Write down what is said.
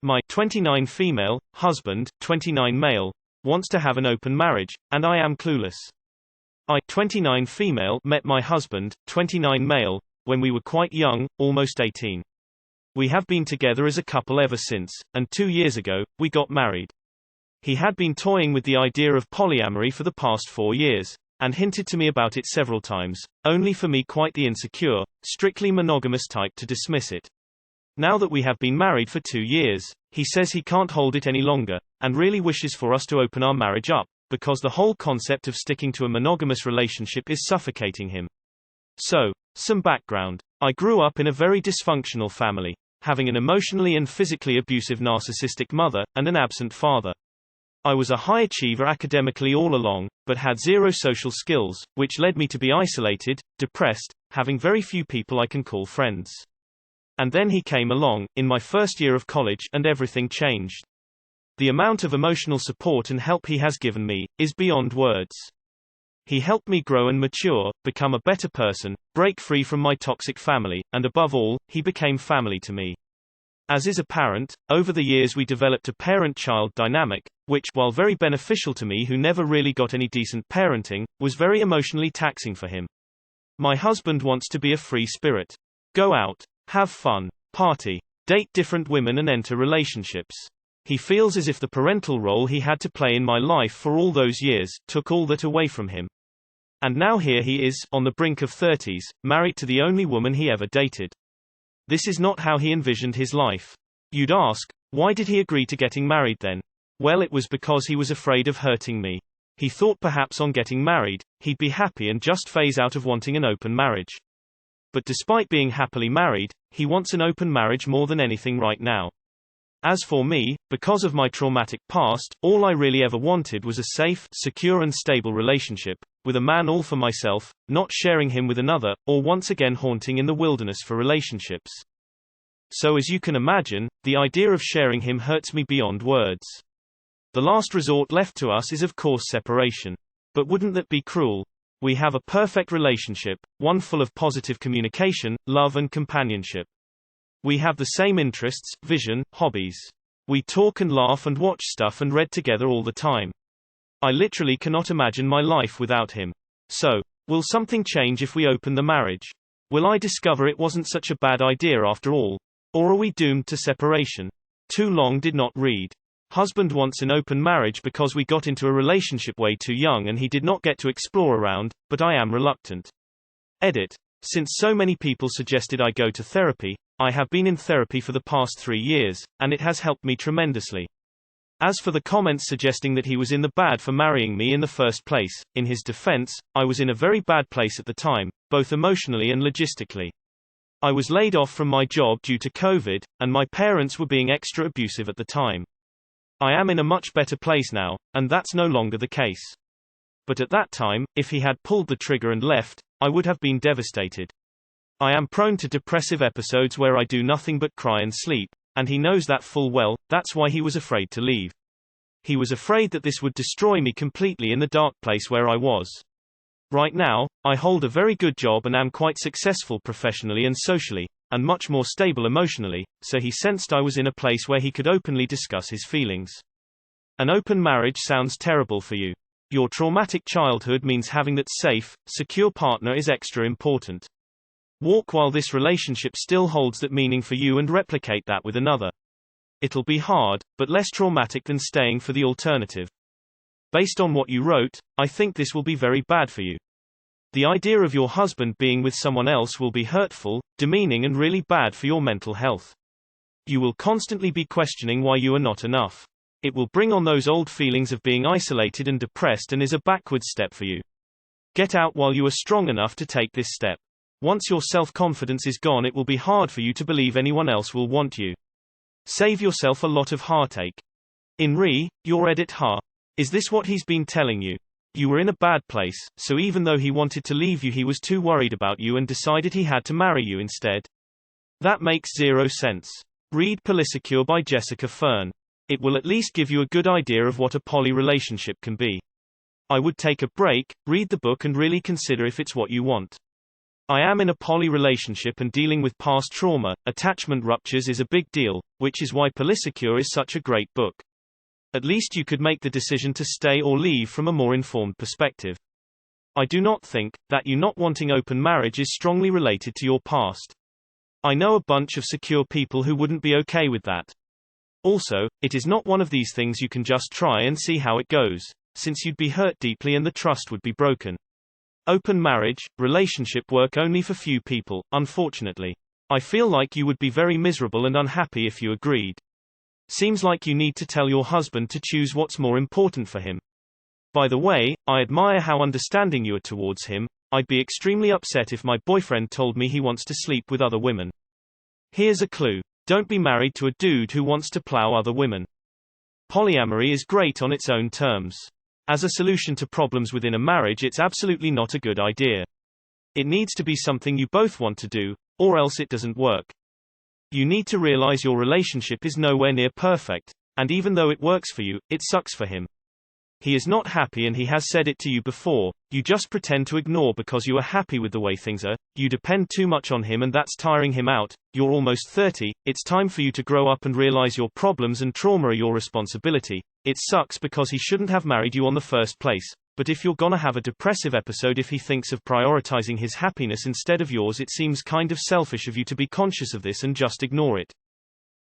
My 29 female husband, 29 male, wants to have an open marriage, and I am clueless. I, 29 female, met my husband, 29 male, when we were quite young, almost 18. We have been together as a couple ever since, and 2 years ago, we got married. He had been toying with the idea of polyamory for the past 4 years, and hinted to me about it several times, only for me, quite the insecure, strictly monogamous type, to dismiss it. Now that we have been married for 2 years, he says he can't hold it any longer, and really wishes for us to open our marriage up, because the whole concept of sticking to a monogamous relationship is suffocating him. So, some background. I grew up in a very dysfunctional family, having an emotionally and physically abusive narcissistic mother, and an absent father. I was a high achiever academically all along, but had zero social skills, which led me to be isolated, depressed, having very few people I can call friends. And then he came along, in my first year of college, and everything changed. The amount of emotional support and help he has given me is beyond words. He helped me grow and mature, become a better person, break free from my toxic family, and above all, he became family to me. As is apparent, over the years we developed a parent-child dynamic, which, while very beneficial to me who never really got any decent parenting, was very emotionally taxing for him. My husband wants to be a free spirit. Go out, have fun, party, date different women and enter relationships. He feels as if the parental role he had to play in my life for all those years took all that away from him. And now here he is, on the brink of 30s, married to the only woman he ever dated. This is not how he envisioned his life. You'd ask, why did he agree to getting married then? Well, it was because he was afraid of hurting me. He thought perhaps on getting married, he'd be happy and just phase out of wanting an open marriage. But despite being happily married, he wants an open marriage more than anything right now. As for me, because of my traumatic past, all I really ever wanted was a safe, secure and stable relationship, with a man all for myself, not sharing him with another, or once again haunting in the wilderness for relationships. So as you can imagine, the idea of sharing him hurts me beyond words. The last resort left to us is of course separation. But wouldn't that be cruel? We have a perfect relationship, one full of positive communication, love and companionship. We have the same interests, vision, hobbies. We talk and laugh and watch stuff and read together all the time. I literally cannot imagine my life without him. So, will something change if we open the marriage? Will I discover it wasn't such a bad idea after all? Or are we doomed to separation? Too long did not read. Husband wants an open marriage because we got into a relationship way too young and he did not get to explore around, but I am reluctant. Edit. Since so many people suggested I go to therapy, I have been in therapy for the past 3 years, and it has helped me tremendously. As for the comments suggesting that he was in the bad for marrying me in the first place, in his defense, I was in a very bad place at the time, both emotionally and logistically. I was laid off from my job due to COVID, and my parents were being extra abusive at the time. I am in a much better place now, and that's no longer the case. But at that time, if he had pulled the trigger and left, I would have been devastated. I am prone to depressive episodes where I do nothing but cry and sleep, and he knows that full well. That's why he was afraid to leave. He was afraid that this would destroy me completely in the dark place where I was. Right now, I hold a very good job and am quite successful professionally and socially, and much more stable emotionally, so he sensed I was in a place where he could openly discuss his feelings. An open marriage sounds terrible for you. Your traumatic childhood means having that safe, secure partner is extra important. Walk while this relationship still holds that meaning for you and replicate that with another. It'll be hard, but less traumatic than staying for the alternative. Based on what you wrote, I think this will be very bad for you. The idea of your husband being with someone else will be hurtful, demeaning and really bad for your mental health. You will constantly be questioning why you are not enough. It will bring on those old feelings of being isolated and depressed and is a backward step for you. Get out while you are strong enough to take this step. Once your self-confidence is gone, it will be hard for you to believe anyone else will want you. Save yourself a lot of heartache. Your edit ha. Is this what he's been telling you? You were in a bad place, so even though he wanted to leave you, he was too worried about you and decided he had to marry you instead. That makes zero sense. Read Polysecure by Jessica Fern. It will at least give you a good idea of what a poly relationship can be. I would take a break, read the book and really consider if it's what you want. I am in a poly relationship and dealing with past trauma. Attachment ruptures is a big deal, which is why Polysecure is such a great book. At least you could make the decision to stay or leave from a more informed perspective. I do not think that you not wanting open marriage is strongly related to your past. I know a bunch of secure people who wouldn't be okay with that. Also, it is not one of these things you can just try and see how it goes, since you'd be hurt deeply and the trust would be broken. Open marriage, relationship work only for few people, unfortunately. I feel like you would be very miserable and unhappy if you agreed. Seems like you need to tell your husband to choose what's more important for him. By the way, I admire how understanding you are towards him. I'd be extremely upset if my boyfriend told me he wants to sleep with other women. Here's a clue. Don't be married to a dude who wants to plow other women. Polyamory is great on its own terms. As a solution to problems within a marriage, it's absolutely not a good idea. It needs to be something you both want to do, or else it doesn't work. You need to realize your relationship is nowhere near perfect, and even though it works for you, it sucks for him. He is not happy and he has said it to you before. You just pretend to ignore because you are happy with the way things are. You depend too much on him and that's tiring him out. You're almost 30. It's time for you to grow up and realize your problems and trauma are your responsibility. It sucks because he shouldn't have married you on the first place. But if you're gonna have a depressive episode if he thinks of prioritizing his happiness instead of yours, it seems kind of selfish of you to be conscious of this and just ignore it.